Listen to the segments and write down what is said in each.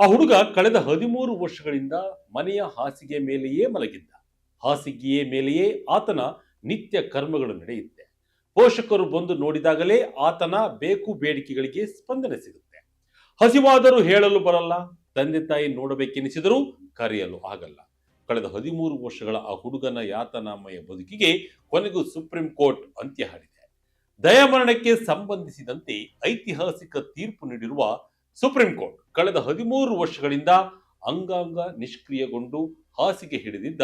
ಆ ಹುಡುಗ ಕಳೆದ 13 ವರ್ಷಗಳಿಂದ ಮನೆಯ ಹಾಸಿಗೆ ಮೇಲೆಯೇ ಮಲಗಿದ್ದ. ಹಾಸಿಗೆಯ ಮೇಲೆಯೇ ಆತನ ನಿತ್ಯ ಕರ್ಮಗಳು ನಡೆಯುತ್ತೆ. ಪೋಷಕರು ಬಂದು ನೋಡಿದಾಗಲೇ ಆತನ ಬೇಕು ಬೇಡಿಕೆಗಳಿಗೆ ಸ್ಪಂದನೆ ಸಿಗುತ್ತೆ. ಹಸಿವಾದರೂ ಹೇಳಲು ಬರಲ್ಲ, ತಂದೆ ತಾಯಿ ನೋಡಬೇಕೆನಿಸಿದರೂ ಕರೆಯಲು ಆಗಲ್ಲ. ಕಳೆದ 13 ವರ್ಷಗಳ ಆ ಹುಡುಗನ ಯಾತನಾಮಯ ಬದುಕಿಗೆ ಕೊನೆಗೂ ಸುಪ್ರೀಂ ಕೋರ್ಟ್ ಅಂತ್ಯ ಹಾಡಿದೆ. ದಯಾಮರಣಕ್ಕೆ ಸಂಬಂಧಿಸಿದಂತೆ ಐತಿಹಾಸಿಕ ತೀರ್ಪು ನೀಡಿರುವ ಸುಪ್ರೀಂ ಕೋರ್ಟ್ ಕಳೆದ 13 ವರ್ಷಗಳಿಂದ ಅಂಗಾಂಗ ನಿಷ್ಕ್ರಿಯಗೊಂಡು ಹಾಸಿಗೆ ಹಿಡಿದಿದ್ದ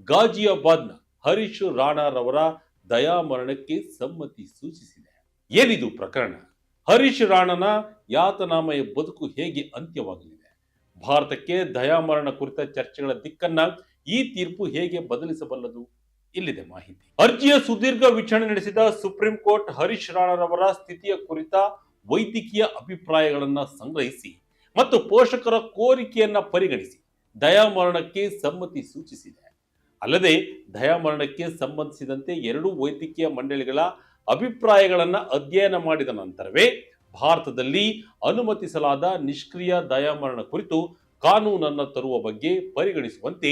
ಗಾಜಿಯಾಬಾದ್ನ ಹರೀಶ್ ರಾಣಾರವರ ದಯಾಮರಣಕ್ಕೆ ಸಮ್ಮತಿ ಸೂಚಿಸಿದೆ. ಏನಿದು ಪ್ರಕರಣ? ಹರೀಶ್ ರಾಣನ ಯಾತನಾಮಯ ಬದುಕು ಹೇಗೆ ಅಂತ್ಯವಾಗಲಿದೆ? ಭಾರತಕ್ಕೆ ದಯಾಮರಣ ಕುರಿತ ಚರ್ಚೆಗಳ ದಿಕ್ಕನ್ನ ಈ ತೀರ್ಪು ಹೇಗೆ ಬದಲಿಸಬಲ್ಲದು? ಇಲ್ಲಿದೆ ಮಾಹಿತಿ. ಅರ್ಜಿಯ ಸುದೀರ್ಘ ವಿಚಾರಣೆ ನಡೆಸಿದ ಸುಪ್ರೀಂ ಕೋರ್ಟ್ ಹರೀಶ್ ರಾಣರವರ ಸ್ಥಿತಿಯ ಕುರಿತ ವೈದ್ಯಕೀಯ ಅಭಿಪ್ರಾಯಗಳನ್ನು ಸಂಗ್ರಹಿಸಿ ಮತ್ತು ಪೋಷಕರ ಕೋರಿಕೆಯನ್ನ ಪರಿಗಣಿಸಿ ದಯಾಮರಣಕ್ಕೆ ಸಮ್ಮತಿ ಸೂಚಿಸಿದೆ. ಅಲ್ಲದೆ ದಯಾಮರಣಕ್ಕೆ ಸಂಬಂಧಿಸಿದಂತೆ ಎರಡೂ ವೈದ್ಯಕೀಯ ಮಂಡಳಿಗಳ ಅಭಿಪ್ರಾಯಗಳನ್ನು ಅಧ್ಯಯನ ಮಾಡಿದ ನಂತರವೇ ಭಾರತದಲ್ಲಿ ಅನುಮತಿಸಲಾದ ನಿಷ್ಕ್ರಿಯ ದಯಾಮರಣ ಕುರಿತು ಕಾನೂನನ್ನು ತರುವ ಬಗ್ಗೆ ಪರಿಗಣಿಸುವಂತೆ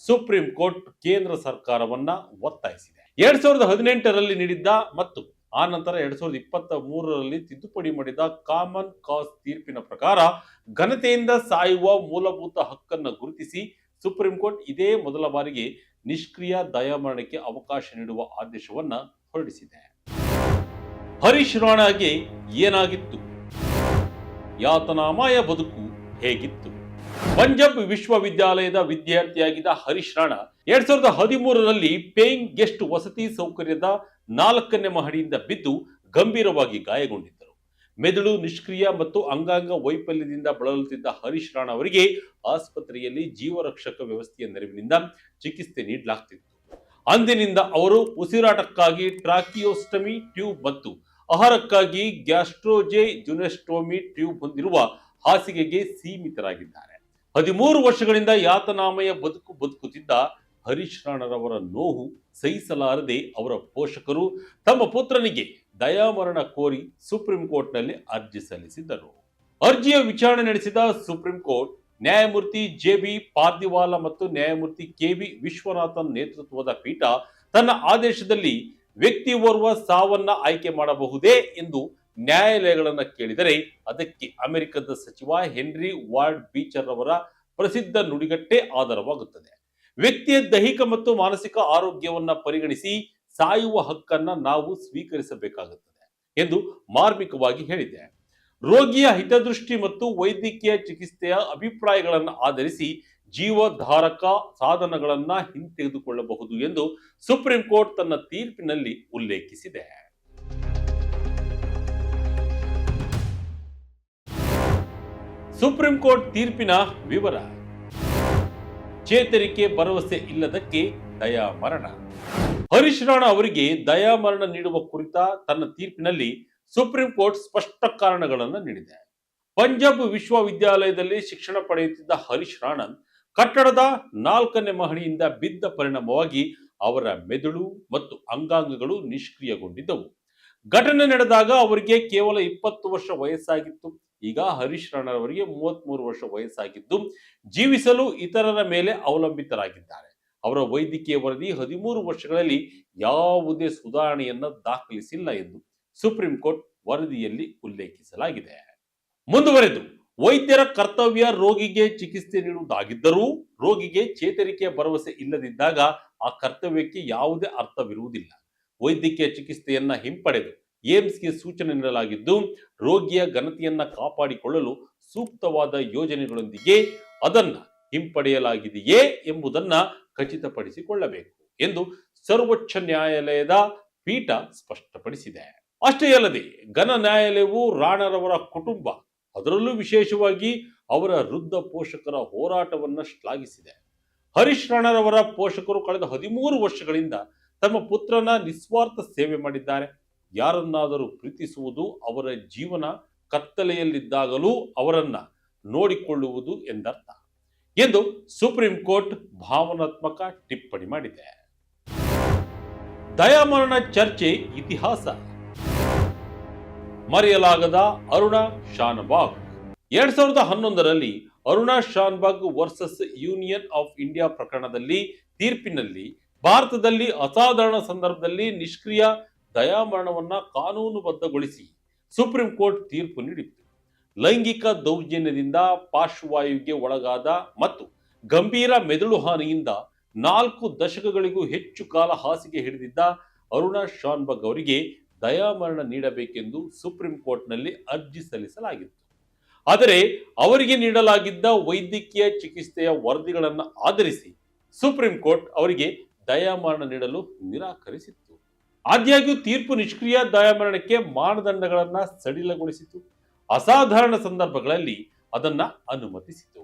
ಸುಪ್ರೀಂ ಕೋರ್ಟ್ ಕೇಂದ್ರ ಸರ್ಕಾರವನ್ನ ಒತ್ತಾಯಿಸಿದೆ. 2018ರಲ್ಲಿ ನೀಡಿದ್ದ ಮತ್ತು ಆ ನಂತರ 2023ರಲ್ಲಿ ತಿದ್ದುಪಡಿ ಮಾಡಿದ ಕಾಮನ್ ಕಾಸ್ ತೀರ್ಪಿನ ಪ್ರಕಾರ ಘನತೆಯಿಂದ ಸಾಯುವ ಮೂಲಭೂತ ಹಕ್ಕನ್ನು ಗುರುತಿಸಿ ಸುಪ್ರೀಂ ಕೋರ್ಟ್ ಇದೇ ಮೊದಲ ಬಾರಿಗೆ ನಿಷ್ಕ್ರಿಯ ದಯಾಮರಣಕ್ಕೆ ಅವಕಾಶ ನೀಡುವ ಆದೇಶವನ್ನ ಹೊರಡಿಸಿದೆ. ಹರೀಶ್ ರಾಣಾಗೆ ಏನಾಗಿತ್ತು? ಯಾತನಾಮಯ ಬದುಕು ಹೇಗಿತ್ತು? ಪಂಜಾಬ್ ವಿಶ್ವವಿದ್ಯಾಲಯದ ವಿದ್ಯಾರ್ಥಿಯಾಗಿದ್ದ ಹರೀಶ್ ರಾಣಾ 2013ರಲ್ಲಿ ಪೇಯಿಂಗ್ ಗೆಸ್ಟ್ ವಸತಿ ಸೌಕರ್ಯದ 4ನೇ ಮಹಡಿಯಿಂದ ಬಿದ್ದು ಗಂಭೀರವಾಗಿ ಗಾಯಗೊಂಡಿದ್ದರು. ಮೆದುಳು ನಿಷ್ಕ್ರಿಯ ಮತ್ತು ಅಂಗಾಂಗ ವೈಫಲ್ಯದಿಂದ ಬಳಲುತ್ತಿದ್ದ ಹರೀಶ್ ರಾಣಾ ಅವರಿಗೆ ಆಸ್ಪತ್ರೆಯಲ್ಲಿ ಜೀವರಕ್ಷಕ ವ್ಯವಸ್ಥೆಯ ನೆರವಿನಿಂದ ಚಿಕಿತ್ಸೆ ನೀಡಲಾಗ್ತಿತ್ತು. ಅಂದಿನಿಂದ ಅವರು ಉಸಿರಾಟಕ್ಕಾಗಿ ಟ್ರಾಕಿಯೋಸ್ಟಮಿ ಟ್ಯೂಬ್ ಮತ್ತು ಆಹಾರಕ್ಕಾಗಿ ಗ್ಯಾಸ್ಟ್ರೋಜೆಜುನೆಸ್ಟೋಮಿ ಟ್ಯೂಬ್ ಹೊಂದಿರುವ ಹಾಸಿಗೆಗೆ ಸೀಮಿತರಾಗಿದ್ದಾರೆ. 13 ವರ್ಷಗಳಿಂದ ಯಾತನಾಮಯ ಬದುಕುತ್ತಿದ್ದ ಹರೀಶ್ ರಾಣರವರ ನೋವು ಸಹಿಸಲಾರದೆ ಅವರ ಪೋಷಕರು ತಮ್ಮ ಪುತ್ರನಿಗೆ ದಯಾಮರಣ ಕೋರಿ ಸುಪ್ರೀಂ ಕೋರ್ಟ್ನಲ್ಲಿ ಅರ್ಜಿ ಸಲ್ಲಿಸಿದ್ದರು. ಅರ್ಜಿಯ ವಿಚಾರಣೆ ನಡೆಸಿದ ಸುಪ್ರೀಂ ಕೋರ್ಟ್ ನ್ಯಾಯಮೂರ್ತಿ ಜೆ.ಬಿ. ಪಾರ್ದಿವಾಲಾ ಮತ್ತು ನ್ಯಾಯಮೂರ್ತಿ ಕೆ.ವಿ. ವಿಶ್ವನಾಥನ್ ನೇತೃತ್ವದ ಪೀಠ ತನ್ನ ಆದೇಶದಲ್ಲಿ ವ್ಯಕ್ತಿ ಓರ್ವ ಸಾವನ್ನ ಆಯ್ಕೆ ಮಾಡಬಹುದೇ ಎಂದು ನ್ಯಾಯಾಲಯಗಳನ್ನು ಕೇಳಿದರೆ ಅದಕ್ಕೆ ಅಮೆರಿಕದ ಸಚಿವ ಹೆನ್ರಿ ವಾರ್ಡ್ ಬೀಚರ್ ಅವರ ಪ್ರಸಿದ್ಧ ನುಡಿಗಟ್ಟೆ ಆಧಾರವಾಗುತ್ತದೆ. ವ್ಯಕ್ತಿಯ ದೈಹಿಕ ಮತ್ತು ಮಾನಸಿಕ ಆರೋಗ್ಯವನ್ನ ಪರಿಗಣಿಸಿ ಸಾಯುವ ಹಕ್ಕನ್ನ ನಾವು ಸ್ವೀಕರಿಸಬೇಕಾಗುತ್ತದೆ ಎಂದು ಮಾರ್ಮಿಕವಾಗಿ ಹೇಳಿದೆ. ರೋಗಿಯ ಹಿತದೃಷ್ಟಿ ಮತ್ತು ವೈದ್ಯಕೀಯ ಚಿಕಿತ್ಸೆಯ ಅಭಿಪ್ರಾಯಗಳನ್ನು ಆಧರಿಸಿ ಜೀವಧಾರಕ ಸಾಧನಗಳನ್ನ ಹಿಂತೆಗೆದುಕೊಳ್ಳಬಹುದು ಎಂದು ಸುಪ್ರೀಂ ಕೋರ್ಟ್ ತನ್ನ ತೀರ್ಪಿನಲ್ಲಿ ಉಲ್ಲೇಖಿಸಿದೆ. ಸುಪ್ರೀಂ ಕೋರ್ಟ್ ತೀರ್ಪಿನ ವಿವರ. ಚೇತರಿಕೆ ಭರವಸೆ ಇಲ್ಲದಕ್ಕೆ ದಯಾಮರಣ. ಹರೀಶ್ ರಾಣಾ ಅವರಿಗೆ ದಯಾಮರಣ ನೀಡುವ ಕುರಿತ ತನ್ನ ತೀರ್ಪಿನಲ್ಲಿ ಸುಪ್ರೀಂ ಕೋರ್ಟ್ ಸ್ಪಷ್ಟ ಕಾರಣಗಳನ್ನು ನೀಡಿದೆ. ಪಂಜಾಬ್ ವಿಶ್ವವಿದ್ಯಾಲಯದಲ್ಲಿ ಶಿಕ್ಷಣ ಪಡೆಯುತ್ತಿದ್ದ ಹರೀಶ್ ರಾಣಾ ಕಟ್ಟಡದ 4ನೇ ಮಹಡಿಯಿಂದ ಬಿದ್ದ ಪರಿಣಾಮವಾಗಿ ಅವರ ಮೆದುಳು ಮತ್ತು ಅಂಗಾಂಗಗಳು ನಿಷ್ಕ್ರಿಯಗೊಂಡಿದ್ದವು. ಘಟನೆ ನಡೆದಾಗ ಅವರಿಗೆ ಕೇವಲ 20 ವರ್ಷ ವಯಸ್ಸಾಗಿತ್ತು. ಈಗ ಹರೀಶ್ ರಾಣಾ ಅವರಿಗೆ 33 ವರ್ಷ ವಯಸ್ಸಾಗಿದ್ದು ಜೀವಿಸಲು ಇತರರ ಮೇಲೆ ಅವಲಂಬಿತರಾಗಿದ್ದಾರೆ. ಅವರ ವೈದ್ಯಕೀಯ ವರದಿ 13 ವರ್ಷಗಳಲ್ಲಿ ಯಾವುದೇ ಸುಧಾರಣೆಯನ್ನ ದಾಖಲಿಸಿಲ್ಲ ಎಂದು ಸುಪ್ರೀಂ ಕೋರ್ಟ್ ವರದಿಯಲ್ಲಿ ಉಲ್ಲೇಖಿಸಲಾಗಿದೆ. ಮುಂದುವರೆದು ವೈದ್ಯರ ಕರ್ತವ್ಯ ರೋಗಿಗೆ ಚಿಕಿತ್ಸೆ ನೀಡುವುದಾಗಿದ್ದರೂ ರೋಗಿಗೆ ಚೇತರಿಕೆಯ ಭರವಸೆ ಇಲ್ಲದಿದ್ದಾಗ ಆ ಕರ್ತವ್ಯಕ್ಕೆ ಯಾವುದೇ ಅರ್ಥವಿರುವುದಿಲ್ಲ. ವೈದ್ಯಕೀಯ ಚಿಕಿತ್ಸೆಯನ್ನ ಹಿಂಪಡೆದು ಏಮ್ಸ್ಗೆ ಸೂಚನೆ ನೀಡಲಾಗಿದ್ದು ರೋಗಿಯ ಘನತೆಯನ್ನ ಕಾಪಾಡಿಕೊಳ್ಳಲು ಸೂಕ್ತವಾದ ಯೋಜನೆಗಳೊಂದಿಗೆ ಅದನ್ನ ಹಿಂಪಡೆಯಲಾಗಿದೆಯೇ ಎಂಬುದನ್ನ ಖಚಿತಪಡಿಸಿಕೊಳ್ಳಬೇಕು ಎಂದು ಸರ್ವೋಚ್ಚ ನ್ಯಾಯಾಲಯದ ಪೀಠ ಸ್ಪಷ್ಟಪಡಿಸಿದೆ. ಅಷ್ಟೇ ಅಲ್ಲದೆ ಘನ ನ್ಯಾಯಾಲಯವು ರಾಣರವರ ಕುಟುಂಬ, ಅದರಲ್ಲೂ ವಿಶೇಷವಾಗಿ ಅವರ ವೃದ್ಧ ಪೋಷಕರ ಹೋರಾಟವನ್ನ ಶ್ಲಾಘಿಸಿದೆ. ಹರೀಶ್ ರಾಣರವರ ಪೋಷಕರು ಕಳೆದ 13 ವರ್ಷಗಳಿಂದ ತಮ್ಮ ಪುತ್ರನ ನಿಸ್ವಾರ್ಥ ಸೇವೆ ಮಾಡಿದ್ದಾರೆ. ಯಾರನ್ನಾದರೂ ಪ್ರೀತಿಸುವುದು ಅವರ ಜೀವನ ಕತ್ತಲೆಯಲ್ಲಿದ್ದಾಗಲೂ ಅವರನ್ನ ನೋಡಿಕೊಳ್ಳುವುದು ಎಂದರ್ಥ ಎಂದು ಸುಪ್ರೀಂ ಕೋರ್ಟ್ ಭಾವನಾತ್ಮಕ ಟಿಪ್ಪಣಿ ಮಾಡಿದೆ. ದಯಾಮರಣ ಚರ್ಚೆ ಇತಿಹಾಸ. ಮರೆಯಲಾಗದ ಅರುಣ ಶಾನಭಾಗ್. 2011ರಲ್ಲಿ Aruna Shanbhag versus union of India ಪ್ರಕರಣದಲ್ಲಿ ತೀರ್ಪಿನಲ್ಲಿ ಭಾರತದಲ್ಲಿ ಅಸಾಧಾರಣ ಸಂದರ್ಭದಲ್ಲಿ ನಿಷ್ಕ್ರಿಯ ದಯಾಮರಣವನ್ನ ಕಾನೂನುಬದ್ಧಗೊಳಿಸಿ ಸುಪ್ರೀಂ ಕೋರ್ಟ್ ತೀರ್ಪು ನೀಡಿತ್ತು. ಲೈಂಗಿಕ ದೌರ್ಜನ್ಯದಿಂದ ಪಾರ್ಶ್ವವಾಯುವಿಗೆ ಒಳಗಾದ ಮತ್ತು ಗಂಭೀರ ಮೆದುಳು ಹಾನಿಯಿಂದ 4 ದಶಕಗಳಿಗೂ ಹೆಚ್ಚು ಕಾಲ ಹಾಸಿಗೆ ಹಿಡಿದಿದ್ದ ಅರುಣಾ ಶಾನ್ಭಾಗ್ ಅವರಿಗೆ ದಯಾಮರಣ ನೀಡಬೇಕೆಂದು ಸುಪ್ರೀಂ ಕೋರ್ಟ್ನಲ್ಲಿ ಅರ್ಜಿ ಸಲ್ಲಿಸಲಾಗಿತ್ತು. ಆದರೆ ಅವರಿಗೆ ನೀಡಲಾಗಿದ್ದ ವೈದ್ಯಕೀಯ ಚಿಕಿತ್ಸೆಯ ವರದಿಗಳನ್ನು ಆಧರಿಸಿ ಸುಪ್ರೀಂ ಕೋರ್ಟ್ ಅವರಿಗೆ ದಯಾಮರಣ ನೀಡಲು ನಿರಾಕರಿಸಿತ್ತು. ಆದಾಗ್ಯೂ ತೀರ್ಪು ನಿಷ್ಕ್ರಿಯ ದಯಾಮರಣಕ್ಕೆ ಮಾನದಂಡಗಳನ್ನು ಸಡಿಲಗೊಳಿಸಿತು. ಅಸಾಧಾರಣ ಸಂದರ್ಭಗಳಲ್ಲಿ ಅದನ್ನ ಅನುಮತಿಸಿತು.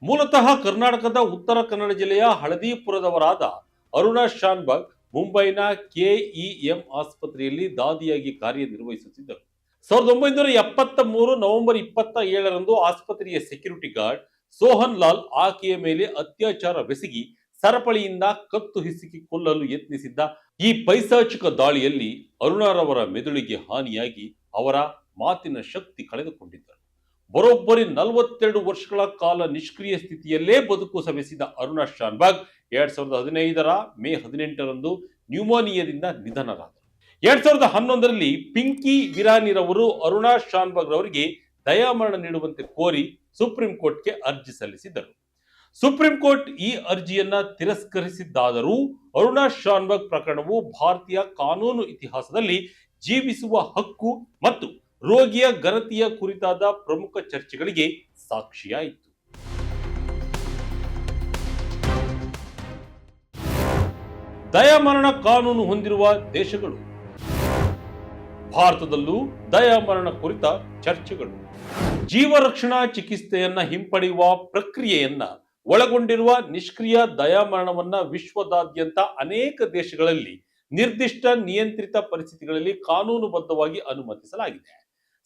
ಮೂಲತಃ ಕರ್ನಾಟಕದ ಉತ್ತರ ಕನ್ನಡ ಜಿಲ್ಲೆಯ ಹಳದಿಪುರದವರಾದ ಅರುಣಾ ಶಾನ್ಭಾಗ್ ಮುಂಬೈನ ಕೆಇಎಂ ಆಸ್ಪತ್ರೆಯಲ್ಲಿ ದಾದಿಯಾಗಿ ಕಾರ್ಯನಿರ್ವಹಿಸುತ್ತಿದ್ದರು. 1973 ನವೆಂಬರ್ 27ರಂದು ಆಸ್ಪತ್ರೆಯ ಸೆಕ್ಯೂರಿಟಿ ಗಾರ್ಡ್ ಸೋಹನ್ ಲಾಲ್ ಆಕೆಯ ಮೇಲೆ ಅತ್ಯಾಚಾರವೆಸಗಿ ಸರಪಳಿಯಿಂದ ಕತ್ತು ಹಿಸುಕಿ ಕೊಲ್ಲಲು ಯತ್ನಿಸಿದ್ದ ಈ ಪೈಶಾಚಿಕ ದಾಳಿಯಲ್ಲಿ ಅರುಣಾರವರ ಮೆದುಳಿಗೆ ಹಾನಿಯಾಗಿ ಅವರ ಮಾತಿನ ಶಕ್ತಿ ಕಳೆದುಕೊಂಡಿದ್ದರು. ಬರೋಬ್ಬರಿ 42 ವರ್ಷಗಳ ಕಾಲ ನಿಷ್ಕ್ರಿಯ ಸ್ಥಿತಿಯಲ್ಲೇ ಬದುಕು ಸವೆಸಿದ ಅರುಣಾ ಶಾನ್ಭಾಗ್ 2015ರ ಮೇ 18ರಂದು ನ್ಯೂಮೋನಿಯಾದಿಂದ ನಿಧನರಾದರು. 2011ರಲ್ಲಿ ಪಿಂಕಿ ವಿರಾನಿರವರು ಅರುಣಾ ಶಾನ್ಭಾಗ್ ರವರಿಗೆ ದಯಾಮರಣ ನೀಡುವಂತೆ ಕೋರಿ ಸುಪ್ರೀಂ ಕೋರ್ಟ್ಗೆ ಅರ್ಜಿ ಸಲ್ಲಿಸಿದ್ದರು. ಸುಪ್ರೀಂ ಕೋರ್ಟ್ ಈ ಅರ್ಜಿಯನ್ನ ತಿರಸ್ಕರಿಸಿದ್ದಾದರೂ ಅರುಣಾ ಶಾನ್ಭಾಗ್ ಪ್ರಕರಣವು ಭಾರತೀಯ ಕಾನೂನು ಇತಿಹಾಸದಲ್ಲಿ ಜೀವಿಸುವ ಹಕ್ಕು ಮತ್ತು ರೋಗಿಯ ಘನತೆಯ ಕುರಿತಾದ ಪ್ರಮುಖ ಚರ್ಚೆಗಳಿಗೆ ಸಾಕ್ಷಿಯಾಯಿತು. ದಯಾಮರಣ ಕಾನೂನು ಹೊಂದಿರುವ ದೇಶಗಳು. ಭಾರತದಲ್ಲೂ ದಯಾಮರಣ ಕುರಿತ ಚರ್ಚೆಗಳು. ಜೀವ ರಕ್ಷಣಾ ಚಿಕಿತ್ಸೆಯನ್ನ ಹಿಂಪಡೆಯುವ ಪ್ರಕ್ರಿಯೆಯನ್ನ ಒಳಗೊಂಡಿರುವ ನಿಷ್ಕ್ರಿಯ ದಯಾಮರಣವನ್ನ ವಿಶ್ವದಾದ್ಯಂತ ಅನೇಕ ದೇಶಗಳಲ್ಲಿ ನಿರ್ದಿಷ್ಟ ನಿಯಂತ್ರಿತ ಪರಿಸ್ಥಿತಿಗಳಲ್ಲಿ ಕಾನೂನುಬದ್ಧವಾಗಿ ಅನುಮತಿಸಲಾಗಿದೆ.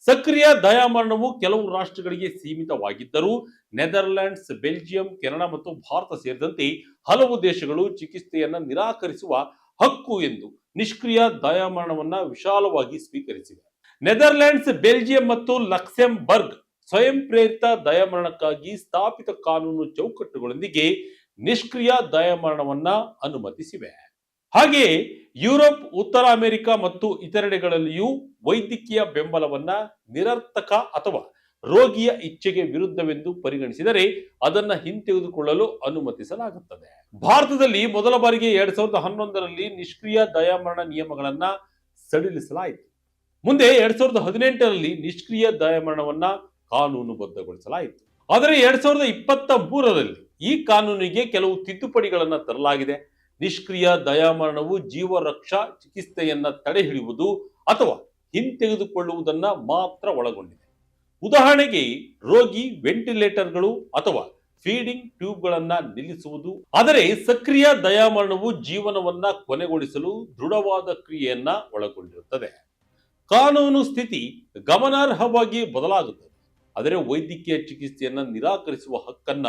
ಸಕ್ರಿಯ ದಯಾಮರಣವು ಕೆಲವು ರಾಷ್ಟ್ರಗಳಿಗೆ ಸೀಮಿತವಾಗಿದ್ದರೂ ನೆದರ್ಲ್ಯಾಂಡ್ಸ್, ಬೆಲ್ಜಿಯಂ, ಕೆನಡಾ ಮತ್ತು ಭಾರತ ಸೇರಿದಂತೆ ಹಲವು ದೇಶಗಳು ಚಿಕಿತ್ಸೆಯನ್ನ ನಿರಾಕರಿಸುವ ಹಕ್ಕು ಎಂದು ನಿಷ್ಕ್ರಿಯ ದಯಾಮರಣವನ್ನ ವಿಶಾಲವಾಗಿ ಸ್ವೀಕರಿಸಿವೆ. ನೆದರ್ಲ್ಯಾಂಡ್ಸ್, ಬೆಲ್ಜಿಯಂ ಮತ್ತು ಲಕ್ಸೆಂಬರ್ಗ್ ಸ್ವಯಂ ಪ್ರೇರಿತ ದಯಾಮರಣಕ್ಕಾಗಿ ಸ್ಥಾಪಿತ ಕಾನೂನು ಚೌಕಟ್ಟುಗಳೊಂದಿಗೆ ನಿಷ್ಕ್ರಿಯ ದಯಾಮರಣವನ್ನ ಅನುಮತಿಸಿವೆ. ಹಾಗೆಯೇ ಯುರೋಪ್, ಉತ್ತರ ಅಮೆರಿಕ ಮತ್ತು ಇತರೆಡೆಗಳಲ್ಲಿಯೂ ವೈದ್ಯಕೀಯ ಬೆಂಬಲವನ್ನ ನಿರರ್ಥಕ ಅಥವಾ ರೋಗಿಯ ಇಚ್ಛೆಗೆ ವಿರುದ್ಧವೆಂದು ಪರಿಗಣಿಸಿದರೆ ಅದನ್ನ ಹಿಂತೆಗೆದುಕೊಳ್ಳಲು ಅನುಮತಿಸಲಾಗುತ್ತದೆ. ಭಾರತದಲ್ಲಿ ಮೊದಲ ಬಾರಿಗೆ 2011ರಲ್ಲಿ ನಿಷ್ಕ್ರಿಯ ದಯಾಮರಣ ನಿಯಮಗಳನ್ನ ಸಡಿಲಿಸಲಾಯಿತು. ಮುಂದೆ 2018ರಲ್ಲಿ ನಿಷ್ಕ್ರಿಯ ದಯಾಮರಣವನ್ನ ಕಾನೂನುಬದ್ಧಗೊಳಿಸಲಾಯಿತು. ಆದರೆ 2023ರಲ್ಲಿ ಈ ಕಾನೂನಿಗೆ ಕೆಲವು ತಿದ್ದುಪಡಿಗಳನ್ನ ತರಲಾಗಿದೆ. ನಿಷ್ಕ್ರಿಯ ದಯಾಮರಣವು ಜೀವ ರಕ್ಷಾ ಚಿಕಿತ್ಸೆಯನ್ನ ತಡೆಹಿಡಿಯುವುದು ಅಥವಾ ಹಿಂತೆಗೆದುಕೊಳ್ಳುವುದನ್ನ ಮಾತ್ರ ಒಳಗೊಂಡಿದೆ. ಉದಾಹರಣೆಗೆ ರೋಗಿ ವೆಂಟಿಲೇಟರ್ಗಳು ಅಥವಾ ಫೀಡಿಂಗ್ ಟ್ಯೂಬ್ಗಳನ್ನ ನಿಲ್ಲಿಸುವುದು. ಆದರೆ ಸಕ್ರಿಯ ದಯಾಮರಣವು ಜೀವನವನ್ನ ಕೊನೆಗೊಳಿಸಲು ದೃಢವಾದ ಕ್ರಿಯೆಯನ್ನ ಒಳಗೊಂಡಿರುತ್ತದೆ. ಕಾನೂನು ಸ್ಥಿತಿ ಗಮನಾರ್ಹವಾಗಿ ಬದಲಾಗುತ್ತದೆ. ಆದರೆ ವೈದ್ಯಕೀಯ ಚಿಕಿತ್ಸೆಯನ್ನ ನಿರಾಕರಿಸುವ ಹಕ್ಕನ್ನ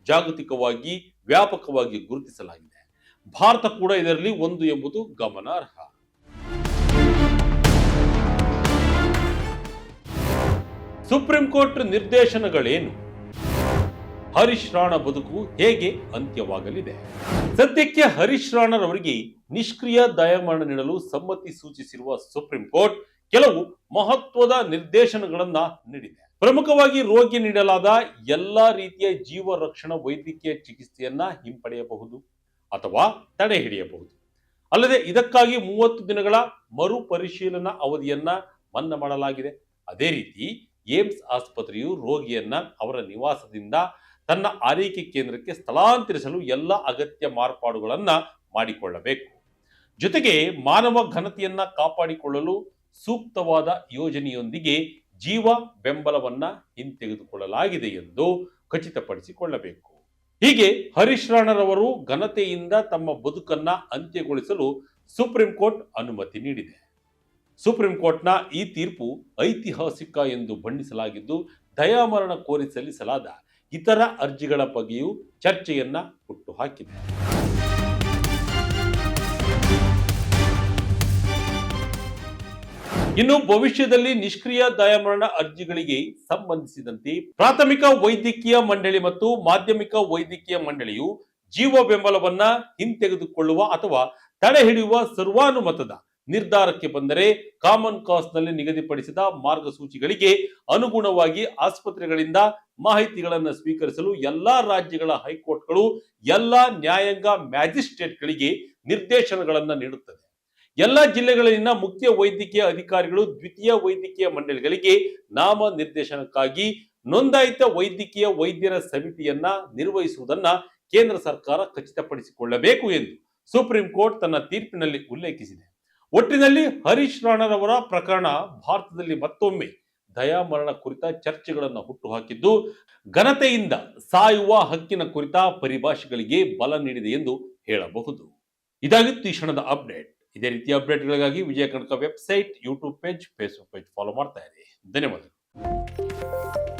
ಜಾಗತಿಕವಾಗಿ ವ್ಯಾಪಕವಾಗಿ ಗುರುತಿಸಲಾಗಿದೆ. ಭಾರತ ಕೂಡ ಇದರಲ್ಲಿ ಒಂದು ಎಂಬುದು ಗಮನಾರ್ಹ. ಸುಪ್ರೀಂ ಕೋರ್ಟ್ ನಿರ್ದೇಶನಗಳೇನು? ಹರೀಶ್ ರಾಣಾ ಬದುಕು ಹೇಗೆ ಅಂತ್ಯವಾಗಲಿದೆ? ಸದ್ಯಕ್ಕೆ ಹರೀಶ್ ರಾಣಾರವರಿಗೆ ನಿಷ್ಕ್ರಿಯ ದಯಾಮರಣ ನೀಡಲು ಸಮ್ಮತಿ ಸೂಚಿಸಿರುವ ಸುಪ್ರೀಂ ಕೋರ್ಟ್ ಕೆಲವು ಮಹತ್ವದ ನಿರ್ದೇಶನಗಳನ್ನ ನೀಡಿದೆ. ಪ್ರಮುಖವಾಗಿ ರೋಗಿ ನೀಡಲಾದ ಎಲ್ಲಾ ರೀತಿಯ ಜೀವ ರಕ್ಷಣಾ ವೈದ್ಯಕೀಯ ಚಿಕಿತ್ಸೆಯನ್ನ ಹಿಂಪಡೆಯಬಹುದು ಅಥವಾ ತಡೆ ಹಿಡಿಯಬಹುದು. ಅಲ್ಲದೆ ಇದಕ್ಕಾಗಿ 30 ದಿನಗಳ ಮರುಪರಿಶೀಲನಾ ಅವಧಿಯನ್ನ ಮನ್ನಾ ಮಾಡಲಾಗಿದೆ. ಅದೇ ರೀತಿ ಏಮ್ಸ್ ಆಸ್ಪತ್ರೆಯು ರೋಗಿಯನ್ನ ಅವರ ನಿವಾಸದಿಂದ ತನ್ನ ಆರೈಕೆ ಕೇಂದ್ರಕ್ಕೆ ಸ್ಥಳಾಂತರಿಸಲು ಎಲ್ಲ ಅಗತ್ಯ ಮಾರ್ಪಾಡುಗಳನ್ನ ಮಾಡಿಕೊಳ್ಳಬೇಕು. ಜೊತೆಗೆ ಮಾನವ ಘನತೆಯನ್ನ ಕಾಪಾಡಿಕೊಳ್ಳಲು ಸೂಕ್ತವಾದ ಯೋಜನೆಯೊಂದಿಗೆ ಜೀವ ಬೆಂಬಲವನ್ನ ಹಿಂತೆಗೆದುಕೊಳ್ಳಲಾಗಿದೆ ಎಂದು ಖಚಿತಪಡಿಸಿಕೊಳ್ಳಬೇಕು. ಹೀಗೆ ಹರೀಶ್ ರಾಣಾರವರು ಘನತೆಯಿಂದ ತಮ್ಮ ಬದುಕನ್ನ ಅಂತ್ಯಗೊಳಿಸಲು ಸುಪ್ರೀಂ ಕೋರ್ಟ್ ಅನುಮತಿ ನೀಡಿದೆ. ಸುಪ್ರೀಂ ಕೋರ್ಟ್ನ ಈ ತೀರ್ಪು ಐತಿಹಾಸಿಕ ಎಂದು ಬಣ್ಣಿಸಲಾಗಿದ್ದು, ದಯಾಮರಣ ಕೋರಿ ಸಲ್ಲಿಸಲಾದ ಇತರ ಅರ್ಜಿಗಳ ಬಗ್ಗೆಯೂ ಚರ್ಚೆಯನ್ನ ಹುಟ್ಟುಹಾಕಿದೆ. ಇನ್ನು ಭವಿಷ್ಯದಲ್ಲಿ ನಿಷ್ಕ್ರಿಯ ದಯಾಮರಣ ಅರ್ಜಿಗಳಿಗೆ ಸಂಬಂಧಿಸಿದಂತೆ ಪ್ರಾಥಮಿಕ ವೈದ್ಯಕೀಯ ಮಂಡಳಿ ಮತ್ತು ಮಾಧ್ಯಮಿಕ ವೈದ್ಯಕೀಯ ಮಂಡಳಿಯು ಜೀವ ಬೆಂಬಲವನ್ನ ಹಿಂತೆಗೆದುಕೊಳ್ಳುವ ಅಥವಾ ತಡೆ ಹಿಡಿಯುವ ಸರ್ವಾನುಮತದ ನಿರ್ಧಾರಕ್ಕೆ ಬಂದರೆ ಕಾಮನ್ ಕಾಸ್ ನಲ್ಲಿ ನಿಗದಿಪಡಿಸಿದ ಮಾರ್ಗಸೂಚಿಗಳಿಗೆ ಅನುಗುಣವಾಗಿ ಆಸ್ಪತ್ರೆಗಳಿಂದ ಮಾಹಿತಿಗಳನ್ನು ಸ್ವೀಕರಿಸಲು ಎಲ್ಲಾ ರಾಜ್ಯಗಳ ಹೈಕೋರ್ಟ್ಗಳು ಎಲ್ಲಾ ನ್ಯಾಯಾಂಗ ಮ್ಯಾಜಿಸ್ಟ್ರೇಟ್ಗಳಿಗೆ ನಿರ್ದೇಶನಗಳನ್ನು ನೀಡುತ್ತದೆ. ಎಲ್ಲ ಜಿಲ್ಲೆಗಳಲ್ಲಿನ ಮುಖ್ಯ ವೈದ್ಯಕೀಯ ಅಧಿಕಾರಿಗಳು ದ್ವಿತೀಯ ವೈದ್ಯಕೀಯ ಮಂಡಳಿಗಳಿಗೆ ನಾಮ ನಿರ್ದೇಶನಕ್ಕಾಗಿ ನೋಂದಾಯಿತ ವೈದ್ಯಕೀಯ ವೈದ್ಯರ ಸಮಿತಿಯನ್ನ ನಿರ್ವಹಿಸುವುದನ್ನ ಕೇಂದ್ರ ಸರ್ಕಾರ ಖಚಿತಪಡಿಸಿಕೊಳ್ಳಬೇಕು ಎಂದು ಸುಪ್ರೀಂ ಕೋರ್ಟ್ ತನ್ನ ತೀರ್ಪಿನಲ್ಲಿ ಉಲ್ಲೇಖಿಸಿದೆ. ಒಟ್ಟಿನಲ್ಲಿ ಹರೀಶ್ ರಾಣರವರ ಪ್ರಕರಣ ಭಾರತದಲ್ಲಿ ಮತ್ತೊಮ್ಮೆ ದಯಾಮರಣ ಕುರಿತ ಚರ್ಚೆಗಳನ್ನು ಹುಟ್ಟುಹಾಕಿದ್ದು ಘನತೆಯಿಂದ ಸಾಯುವ ಹಕ್ಕಿನ ಕುರಿತ ಪರಿಭಾಷೆಗಳಿಗೆ ಬಲ ನೀಡಿದೆ ಎಂದು ಹೇಳಬಹುದು. ಇದಾಗಿತ್ತು ಈ ಕ್ಷಣದ ಅಪ್ಡೇಟ್. ಇದೇ ರೀತಿಯ ಅಪ್ಡೇಟ್ಗಳಿಗಾಗಿ Vijaya Karnataka website, YouTube page, Facebook page follow ಮಾಡ್ತಾ ಇರಿ. ಧನ್ಯವಾದಗಳು.